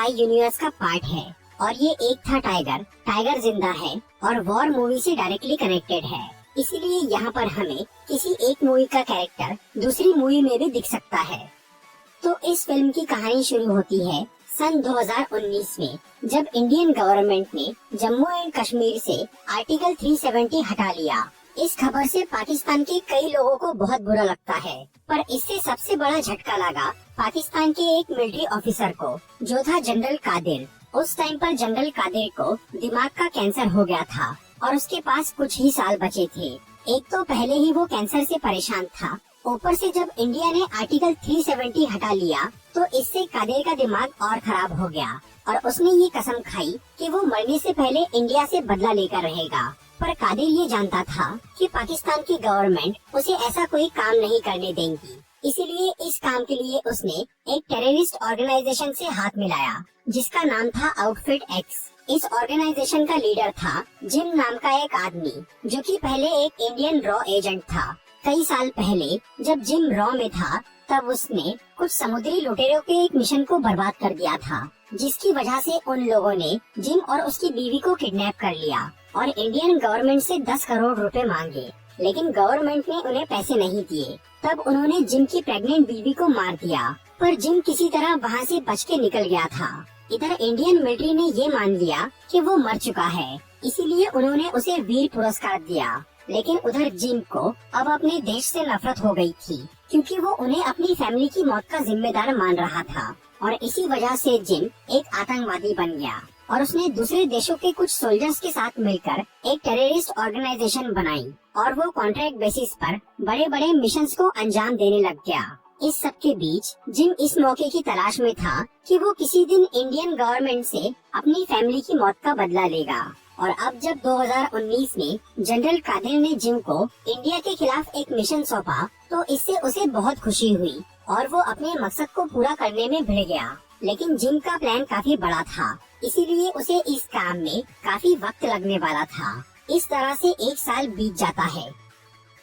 Spy universe का part है और ये एक था टाइगर, टाइगर जिंदा है और वॉर मूवी से डायरेक्टली कनेक्टेड है। इसीलिए यहाँ पर हमें किसी एक मूवी का कैरेक्टर दूसरी मूवी में भी दिख सकता है। तो इस फिल्म की कहानी शुरू होती है सन 2019 में, जब इंडियन गवर्नमेंट ने जम्मू एंड कश्मीर से आर्टिकल 370 हटा लिया। इस खबर से पाकिस्तान के कई लोगों को बहुत बुरा लगता है, पर इससे सबसे बड़ा झटका लगा पाकिस्तान के एक मिलिट्री ऑफिसर को, जो था जनरल कादिर। उस टाइम पर जनरल कादिर को दिमाग का कैंसर हो गया था और उसके पास कुछ ही साल बचे थे। एक तो पहले ही वो कैंसर से परेशान था, ऊपर से जब इंडिया ने आर्टिकल 370 हटा लिया तो इससे कादिर का दिमाग और खराब हो गया और उसने ये कसम खाई कि वो मरने से पहले इंडिया से बदला लेकर रहेगा। पर कादिर ये जानता था कि पाकिस्तान की गवर्नमेंट उसे ऐसा कोई काम नहीं करने देंगी, इसीलिए इस काम के लिए उसने एक टेररिस्ट ऑर्गेनाइजेशन से हाथ मिलाया जिसका नाम था आउटफिट एक्स। इस ऑर्गेनाइजेशन का लीडर था जिम नाम का एक आदमी, जो कि पहले एक इंडियन रॉ एजेंट था। कई साल पहले जब जिम रॉ में था तब उसने कुछ समुद्री लुटेरों के एक मिशन को बर्बाद कर दिया था, जिसकी वजह से उन लोगों ने जिम और उसकी बीवी को किडनैप कर लिया और इंडियन गवर्नमेंट से 10 करोड़ रुपए मांगे, लेकिन गवर्नमेंट ने उन्हें पैसे नहीं दिए। तब उन्होंने जिम की प्रेग्नेंट बीवी को मार दिया, पर जिम किसी तरह वहाँ से बच के निकल गया था। इधर इंडियन मिलिट्री ने ये मान लिया कि वो मर चुका है, इसीलिए उन्होंने उसे वीर पुरस्कार दिया। लेकिन उधर जिम को अब अपने देश से नफरत हो गई थी, क्योंकि वो उन्हें अपनी फैमिली की मौत का जिम्मेदार मान रहा था और इसी वजह से जिम एक आतंकवादी बन गया और उसने दूसरे देशों के कुछ सोल्जर्स के साथ मिलकर एक टेररिस्ट ऑर्गेनाइजेशन बनाई और वो कॉन्ट्रैक्ट बेसिस पर बड़े बड़े मिशंस को अंजाम देने लग गया। इस सब के बीच जिम इस मौके की तलाश में था कि वो किसी दिन इंडियन गवर्नमेंट से अपनी फैमिली की मौत का बदला लेगा। और अब जब 2019 में जनरल कादिर ने जिम को इंडिया के खिलाफ एक मिशन सौंपा तो इससे उसे बहुत खुशी हुई और वो अपने मकसद को पूरा करने में भिड़ गया। लेकिन जिम का प्लान काफी बड़ा था, इसीलिए उसे इस काम में काफी वक्त लगने वाला था। इस तरह से एक साल बीत जाता है।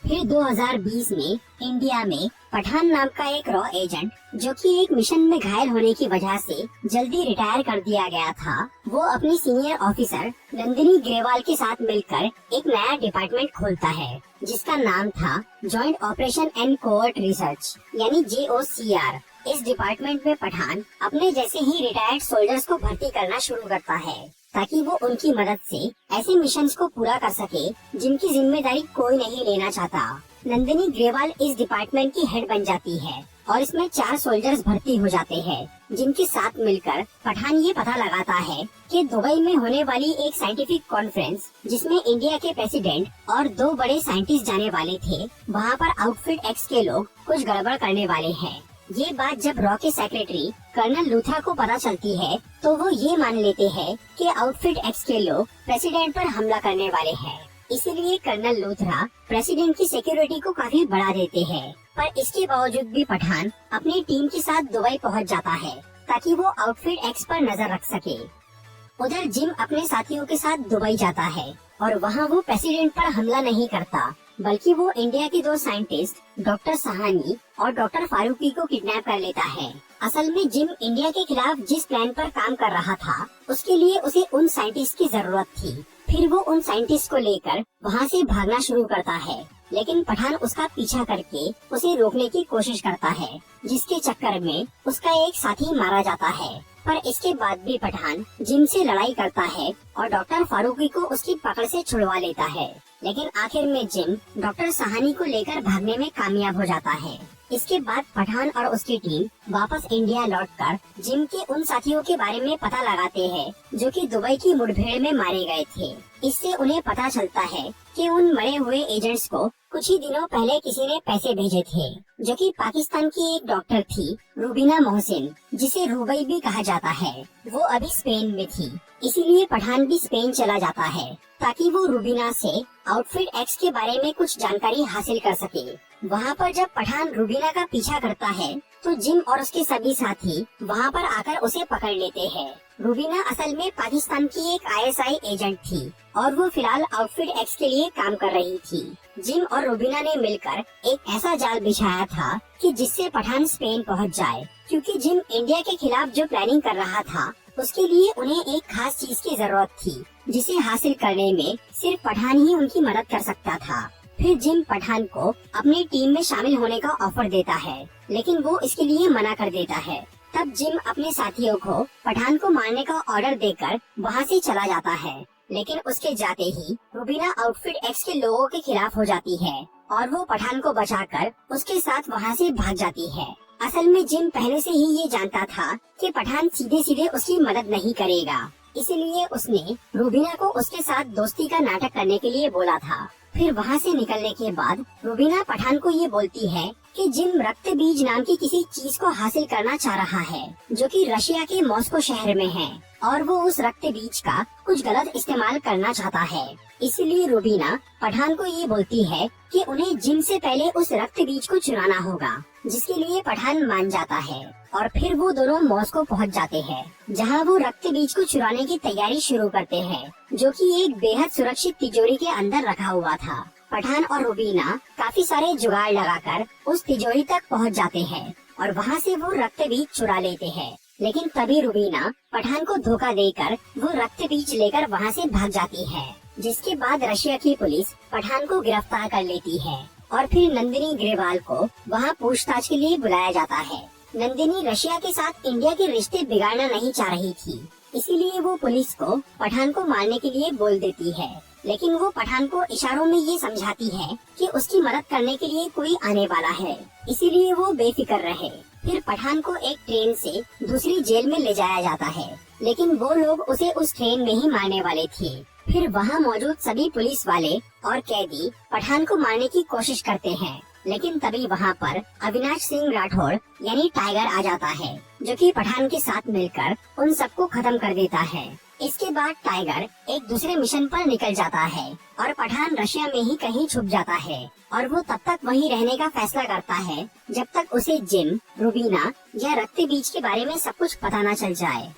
फिर 2020 में इंडिया में पठान नाम का एक रॉ एजेंट, जो कि एक मिशन में घायल होने की वजह से जल्दी रिटायर कर दिया गया था, वो अपनी सीनियर ऑफिसर नंदिनी ग्रेवाल के साथ मिलकर एक नया डिपार्टमेंट खोलता है जिसका नाम था joint operation and covert research यानी JOCR। इस डिपार्टमेंट में पठान अपने जैसे ही रिटायर्ड सोल्जर्स को भर्ती करना शुरू करता है ताकि वो उनकी मदद से ऐसे मिशंस को पूरा कर सके जिनकी जिम्मेदारी कोई नहीं लेना चाहता। नंदिनी ग्रेवाल इस डिपार्टमेंट की हेड बन जाती है और इसमें 4 सोल्जर्स भर्ती हो जाते हैं, जिनके साथ मिलकर पठान ये पता लगाता है कि दुबई में होने वाली एक साइंटिफिक कॉन्फ्रेंस जिसमें इंडिया के प्रेसिडेंट और 2 बड़े साइंटिस्ट जाने वाले थे, वहाँ पर आउटफिट एक्स के लोग कुछ गड़बड़ करने वाले हैं। ये बात जब रॉ के सेक्रेटरी कर्नल लूथरा को पता चलती है तो वो ये मान लेते हैं कि आउटफिट एक्स के लोग प्रेसिडेंट पर हमला करने वाले हैं। इसीलिए कर्नल लूथरा प्रेसिडेंट की सिक्योरिटी को काफी बढ़ा देते हैं, पर इसके बावजूद भी पठान अपनी टीम के साथ दुबई पहुंच जाता है ताकि वो आउटफिट एक्स पर नजर रख सके। उधर जिम अपने साथियों के साथ दुबई जाता है और वहाँ वो प्रेसिडेंट पर हमला नहीं करता, बल्कि वो इंडिया के 2 साइंटिस्ट डॉक्टर सहानी और डॉक्टर फारूकी को किडनैप कर लेता है। असल में जिम इंडिया के खिलाफ जिस प्लान पर काम कर रहा था उसके लिए उसे उन साइंटिस्ट की जरूरत थी। फिर वो उन साइंटिस्ट को लेकर वहाँ से भागना शुरू करता है, लेकिन पठान उसका पीछा करके उसे रोकने की कोशिश करता है, जिसके चक्कर में उसका एक साथी मारा जाता है। पर इसके बाद भी पठान जिम से लड़ाई करता है और डॉक्टर फारूकी को उसकी पकड़ से छुड़वा लेता है, लेकिन आखिर में जिम डॉक्टर सहानी को लेकर भागने में कामयाब हो जाता है। इसके बाद पठान और उसकी टीम वापस इंडिया लौटकर जिम के उन साथियों के बारे में पता लगाते हैं जो कि दुबई की मुठभेड़ में मारे गए थे। इससे उन्हें पता चलता है कि उन मरे हुए एजेंट्स को कुछ ही दिनों पहले किसी ने पैसे भेजे थे, जो कि पाकिस्तान की एक डॉक्टर थी रुबीना मोहसिन, जिसे रुबई भी कहा जाता है। वो अभी स्पेन में थी, इसीलिए पठान भी स्पेन चला जाता है ताकि वो रुबीना से आउटफिट एक्स के बारे में कुछ जानकारी हासिल कर सके। वहाँ पर जब पठान रुबीना का पीछा करता है तो जिम और उसके सभी साथी वहाँ पर आकर उसे पकड़ लेते हैं। रुबीना असल में पाकिस्तान की एक ISI एजेंट थी और वो फिलहाल आउटफिट एक्स के लिए काम कर रही थी। जिम और रुबीना ने मिलकर एक ऐसा जाल बिछाया था कि जिससे पठान स्पेन पहुंच जाए, क्योंकि जिम इंडिया के खिलाफ जो प्लानिंग कर रहा था उसके लिए उन्हें एक खास चीज की जरूरत थी जिसे हासिल करने में सिर्फ पठान ही उनकी मदद कर सकता था। फिर जिम पठान को अपनी टीम में शामिल होने का ऑफर देता है, लेकिन वो इसके लिए मना कर देता है। तब जिम अपने साथियों को पठान को मारने का ऑर्डर देकर वहाँ से चला जाता है, लेकिन उसके जाते ही रूबीना आउटफिट एक्स के लोगों के खिलाफ हो जाती है और वो पठान को बचाकर उसके साथ वहाँ से भाग जाती है। असल में जिम पहले से ही ये जानता था कि पठान सीधे सीधे उसकी मदद नहीं करेगा, इसलिए उसने रूबीना को उसके साथ दोस्ती का नाटक करने के लिए बोला था। फिर वहाँ से निकलने के बाद रूबीना पठान को ये बोलती है कि जिम रक्त बीज नाम की किसी चीज को हासिल करना चाह रहा है जो कि रशिया के मॉस्को शहर में है और वो उस रक्त बीज का कुछ गलत इस्तेमाल करना चाहता है। इसलिए रूबीना पठान को ये बोलती है कि उन्हें जिम से पहले उस रक्त बीज को चुराना होगा, जिसके लिए पठान मान जाता है और फिर वो दोनों मॉस्को पहुंच जाते हैं, जहां वो रक्त बीज को चुराने की तैयारी शुरू करते हैं, जो कि एक बेहद सुरक्षित तिजोरी के अंदर रखा हुआ था। पठान और रूबीना काफी सारे जुगाड़ लगाकर उस तिजोरी तक पहुंच जाते हैं और वहां से वो रक्त बीज चुरा लेते हैं, लेकिन तभी रूबीना पठान को धोखा देकर वो रक्त बीज लेकर वहां से भाग जाती है, जिसके बाद रशिया की पुलिस पठान को गिरफ्तार कर लेती है और फिर नंदिनी ग्रेवाल को वहां पूछताछ के लिए बुलाया जाता है। नंदिनी रशिया के साथ इंडिया के रिश्ते बिगाड़ना नहीं चाह रही थी, इसीलिए वो पुलिस को पठान को मारने के लिए बोल देती है, लेकिन वो पठान को इशारों में ये समझाती है कि उसकी मदद करने के लिए कोई आने वाला है, इसीलिए वो बेफिक्र रहे। फिर पठान को एक ट्रेन से दूसरी जेल में ले जाया जाता है, लेकिन वो लोग उसे उस ट्रेन में ही मारने वाले थे। फिर वहाँ मौजूद सभी पुलिस वाले और कैदी पठान को मारने की कोशिश करते हैं, लेकिन तभी वहाँ पर अविनाश सिंह राठौड़ यानी टाइगर आ जाता है, जो कि पठान के साथ मिलकर उन सबको खत्म कर देता है। इसके बाद टाइगर एक दूसरे मिशन पर निकल जाता है और पठान रशिया में ही कहीं छुप जाता है और वो तब तक वहीं रहने का फैसला करता है जब तक उसे जिम, रूबीना या रक्त बीज के बारे में सब कुछ पता न चल जाए।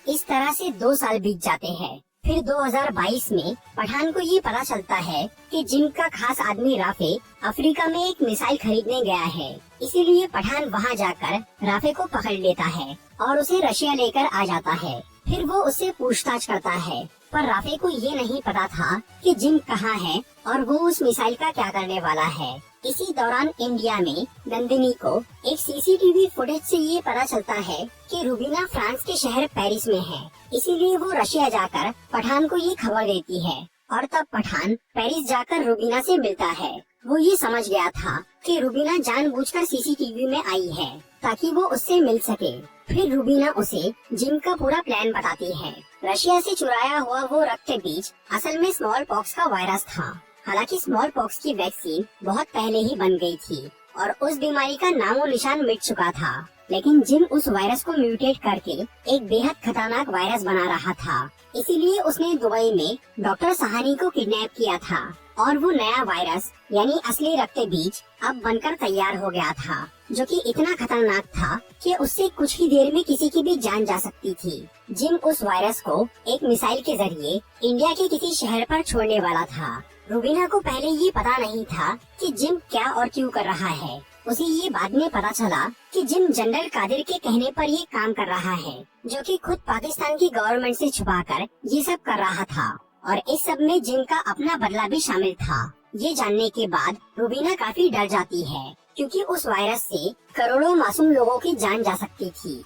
इस तरह से 2 साल बीत जाते हैं। फिर 2022 में पठान को ये पता चलता है कि जिम का खास आदमी राफे अफ्रीका में एक मिसाइल खरीदने गया है, इसीलिए पठान वहाँ जाकर राफे को पकड़ लेता है और उसे रशिया लेकर आ जाता है। फिर वो उससे पूछताछ करता है, पर राफे को ये नहीं पता था कि जिम कहाँ है और वो उस मिसाइल का क्या करने वाला है। इसी दौरान इंडिया में नंदिनी को एक सीसीटीवी फुटेज से ये पता चलता है कि रूबीना फ्रांस के शहर पेरिस में है, इसीलिए वो रशिया जाकर पठान को ये खबर देती है और तब पठान पेरिस जाकर रूबीना से मिलता है। वो ये समझ गया था कि रूबीना जानबूझकर सीसीटीवी में आई है ताकि वो उससे मिल सके। फिर रूबीना उसे जिम का पूरा प्लान बताती है। रशिया से चुराया हुआ वो रक्त बीज असल में स्मॉल पॉक्स का वायरस था। हालांकि स्मॉल पॉक्स की वैक्सीन बहुत पहले ही बन गई थी और उस बीमारी का नामो निशान मिट चुका था, लेकिन जिम उस वायरस को म्यूटेट करके एक बेहद खतरनाक वायरस बना रहा था। इसीलिए उसने दुबई में डॉक्टर सहानी को किडनैप किया था और वो नया वायरस यानी असली रक्त बीज अब बनकर तैयार हो गया था, जो कि इतना खतरनाक था कि उससे कुछ ही देर में किसी की भी जान जा सकती थी। जिम उस वायरस को एक मिसाइल के जरिए इंडिया के किसी शहर पर छोड़ने वाला था। रूबीना को पहले ये पता नहीं था कि जिम क्या और क्यों कर रहा है। उसे ये बाद में पता चला कि जिम जनरल कादिर के कहने पर ये काम कर रहा है, जो कि खुद पाकिस्तान की गवर्नमेंट से छुपाकर ये सब कर रहा था और इस सब में जिम का अपना बदला भी शामिल था। ये जानने के बाद रूबीना काफी डर जाती है, क्योंकि उस वायरस से करोड़ों मासूम लोगों की जान जा सकती थी।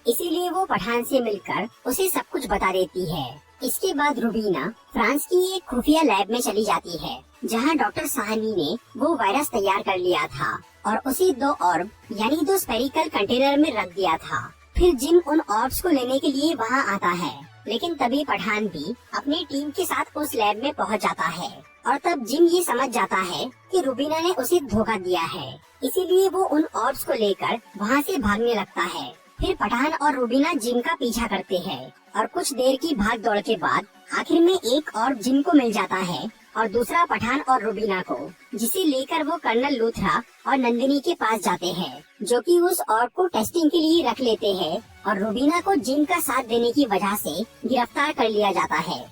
इसीलिए वो पठान से मिलकर उसे सब कुछ बता देती है। इसके बाद रूबीना फ्रांस की एक खुफिया लैब में चली जाती है, जहां डॉक्टर साहनी ने वो वायरस तैयार कर लिया था और उसे 2 ऑर्ब यानी 2 स्पेरिकल कंटेनर में रख दिया था। फिर जिम उन ऑर्ब्स को लेने के लिए वहां आता है, लेकिन तभी पठान भी अपनी टीम के साथ उस लैब में पहुंच जाता है और तब जिम ये समझ जाता है कि रूबीना ने उसे धोखा दिया है, इसीलिए वो उन ऑर्ब्स को लेकर वहां से भागने लगता है। फिर पठान और रूबीना जिम का पीछा करते हैं और कुछ देर की भाग दौड़ के बाद आखिर में एक और जिम को मिल जाता है और दूसरा पठान और रूबीना को, जिसे लेकर वो कर्नल लूथरा और नंदिनी के पास जाते हैं, जो कि उस ऑर्ब को टेस्टिंग के लिए रख लेते हैं और रूबीना को जिम का साथ देने की वजह से गिरफ्तार कर लिया जाता है।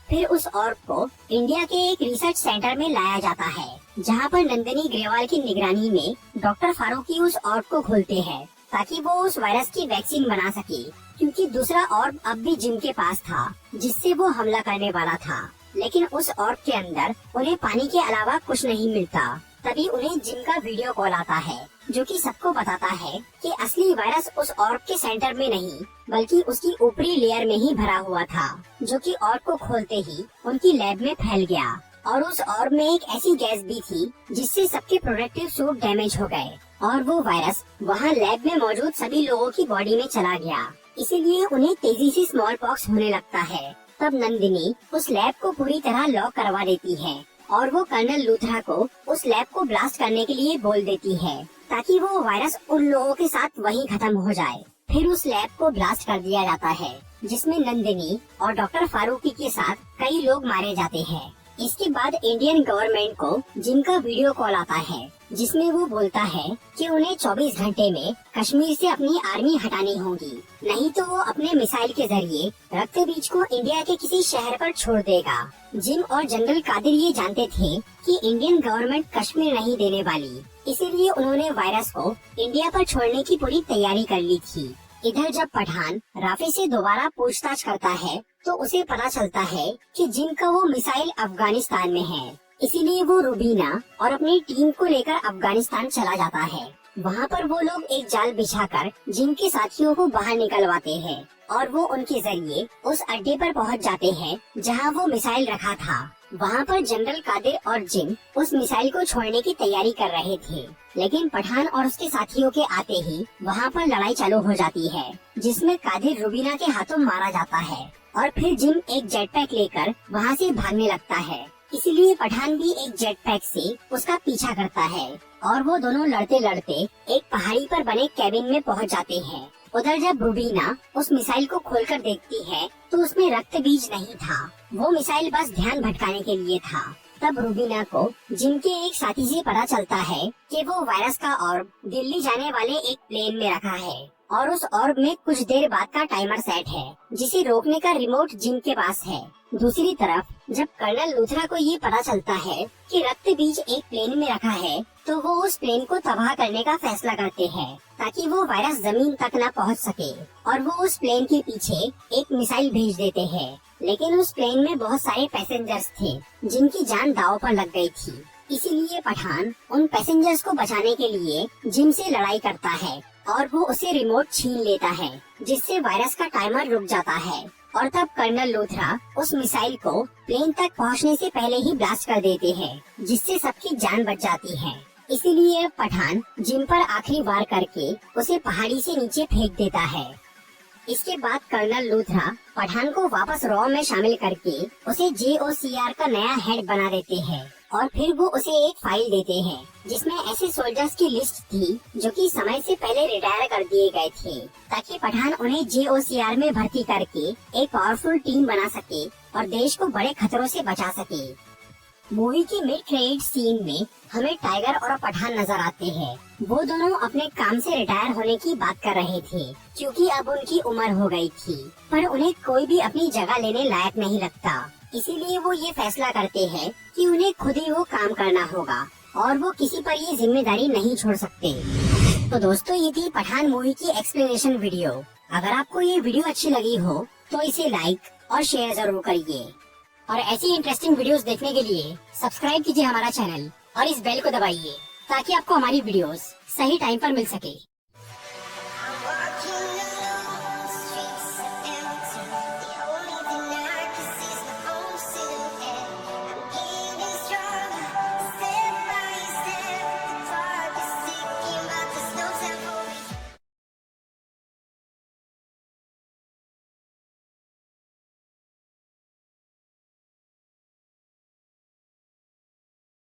फिर उस ऑर्ब को इंडिया के एक रिसर्च सेंटर में लाया जाता है, जहाँ पर नंदिनी ग्रेवाल की निगरानी में डॉक्टर फारूकी उस ऑर्ब को खोलते हैं ताकि वो उस वायरस की वैक्सीन बना सके, क्योंकि दूसरा ऑर्ब अब भी जिम के पास था, जिससे वो हमला करने वाला था। लेकिन उस ऑर्ब के अंदर उन्हें पानी के अलावा कुछ नहीं मिलता। तभी उन्हें जिम का वीडियो कॉल आता है, जो कि सबको बताता है कि असली वायरस उस ऑर्ब के सेंटर में नहीं, बल्कि उसकी ऊपरी लेयर में ही भरा हुआ था, जो कि ऑर्ब को खोलते ही उनकी लैब में फैल गया। और उस ऑर्ब में एक ऐसी गैस भी थी जिससे सबके प्रोटेक्टिव सूट डैमेज हो गए, और वो वायरस वहाँ लैब में मौजूद सभी लोगों की बॉडी में चला गया। इसीलिए उन्हें तेजी से स्मॉल पॉक्स होने लगता है। तब नंदिनी उस लैब को पूरी तरह लॉक करवा देती है और वो कर्नल लूथरा को उस लैब को ब्लास्ट करने के लिए बोल देती है, ताकि वो वायरस उन लोगों के साथ वहीं खत्म हो जाए। फिर उस लैब को ब्लास्ट कर दिया जाता है, जिसमें नंदिनी और डॉक्टर फारूकी के साथ कई लोग मारे जाते हैं। इसके बाद इंडियन गवर्नमेंट को जिम का वीडियो कॉल आता है, जिसमें वो बोलता है कि उन्हें 24 घंटे में कश्मीर से अपनी आर्मी हटानी होगी, नहीं तो वो अपने मिसाइल के जरिए रक्त बीज को इंडिया के किसी शहर पर छोड़ देगा। जिम और जनरल कादिर ये जानते थे कि इंडियन गवर्नमेंट कश्मीर नहीं देने वाली, इसीलिए उन्होंने वायरस को इंडिया पर छोड़ने की पूरी तैयारी कर ली थी। इधर जब पठान राफी से दोबारा पूछताछ करता है तो उसे पता चलता है कि जिम का वो मिसाइल अफगानिस्तान में है। इसीलिए वो रुबीना और अपनी टीम को लेकर अफगानिस्तान चला जाता है। वहाँ पर वो लोग एक जाल बिछाकर जिम के साथियों को बाहर निकलवाते हैं और वो उनके जरिए उस अड्डे पर पहुँच जाते हैं जहाँ वो मिसाइल रखा था। वहाँ पर जनरल कादिर और जिम उस मिसाइल को छोड़ने की तैयारी कर रहे थे, लेकिन पठान और उसके साथियों के आते ही वहाँ पर लड़ाई चालू हो जाती है, जिसमें कादिर रुबीना के हाथों मारा जाता है और फिर जिम एक जेट पैक लेकर वहाँ से भागने लगता है। इसीलिए पठान भी एक जेट पैक से उसका पीछा करता है और वो दोनों लड़ते लड़ते एक पहाड़ी पर बने कैबिन में पहुँच जाते हैं। उधर जब रुबीना उस मिसाइल को खोलकर देखती है तो उसमें रक्त बीज नहीं था, वो मिसाइल बस ध्यान भटकाने के लिए था। तब रुबीना को जिम के एक साथी से पता चलता है कि वो वायरस का ऑर्ब दिल्ली जाने वाले एक प्लेन में रखा है और उस ऑर्ब में कुछ देर बाद का टाइमर सेट है, जिसे रोकने का रिमोट जिम के पास है। दूसरी तरफ जब कर्नल लूथरा को ये पता चलता है कि रक्त बीज एक प्लेन में रखा है, तो वो उस प्लेन को तबाह करने का फैसला करते हैं, ताकि वो वायरस जमीन तक न पहुंच सके, और वो उस प्लेन के पीछे एक मिसाइल भेज देते हैं। लेकिन उस प्लेन में बहुत सारे पैसेंजर्स थे जिनकी जान दांव पर लग गई थी। इसीलिए पठान उन पैसेंजर्स को बचाने के लिए जिम से लड़ाई करता है और वो उसे रिमोट छीन लेता है, जिससे वायरस का टाइमर रुक जाता है। और तब कर्नल लूथरा उस मिसाइल को प्लेन तक पहुंचने से पहले ही ब्लास्ट कर देते हैं, जिससे सबकी जान बच जाती है। इसीलिए पठान जिम पर आखिरी वार करके उसे पहाड़ी से नीचे फेंक देता है। इसके बाद कर्नल लूथरा पठान को वापस रॉ में शामिल करके उसे JOCR का नया हेड बना देते हैं और फिर वो उसे एक फाइल देते हैं जिसमें ऐसे सोल्जर्स की लिस्ट थी जो कि समय से पहले रिटायर कर दिए गए थे, ताकि पठान उन्हें JOCR में भर्ती करके एक पावरफुल टीम बना सके और देश को बड़े खतरों से बचा सके। मूवी की मिड क्रेडिट सीन में हमें टाइगर और पठान नजर आते हैं। वो दोनों अपने काम से रिटायर होने की बात कर रहे थे, क्योंकि अब उनकी उम्र हो गई थी, पर उन्हें कोई भी अपनी जगह लेने लायक नहीं लगता। इसीलिए वो ये फैसला करते हैं कि उन्हें खुद ही वो काम करना होगा और वो किसी पर ये जिम्मेदारी नहीं छोड़ सकते। तो दोस्तों, ये थी पठान मूवी की एक्सप्लेनेशन वीडियो। अगर आपको ये वीडियो अच्छी लगी हो तो इसे लाइक और शेयर जरूर करिए, और ऐसी इंटरेस्टिंग वीडियोस देखने के लिए सब्सक्राइब कीजिए हमारा चैनल और इस बेल को दबाइए, ताकि आपको हमारी वीडियोस सही टाइम पर मिल सके।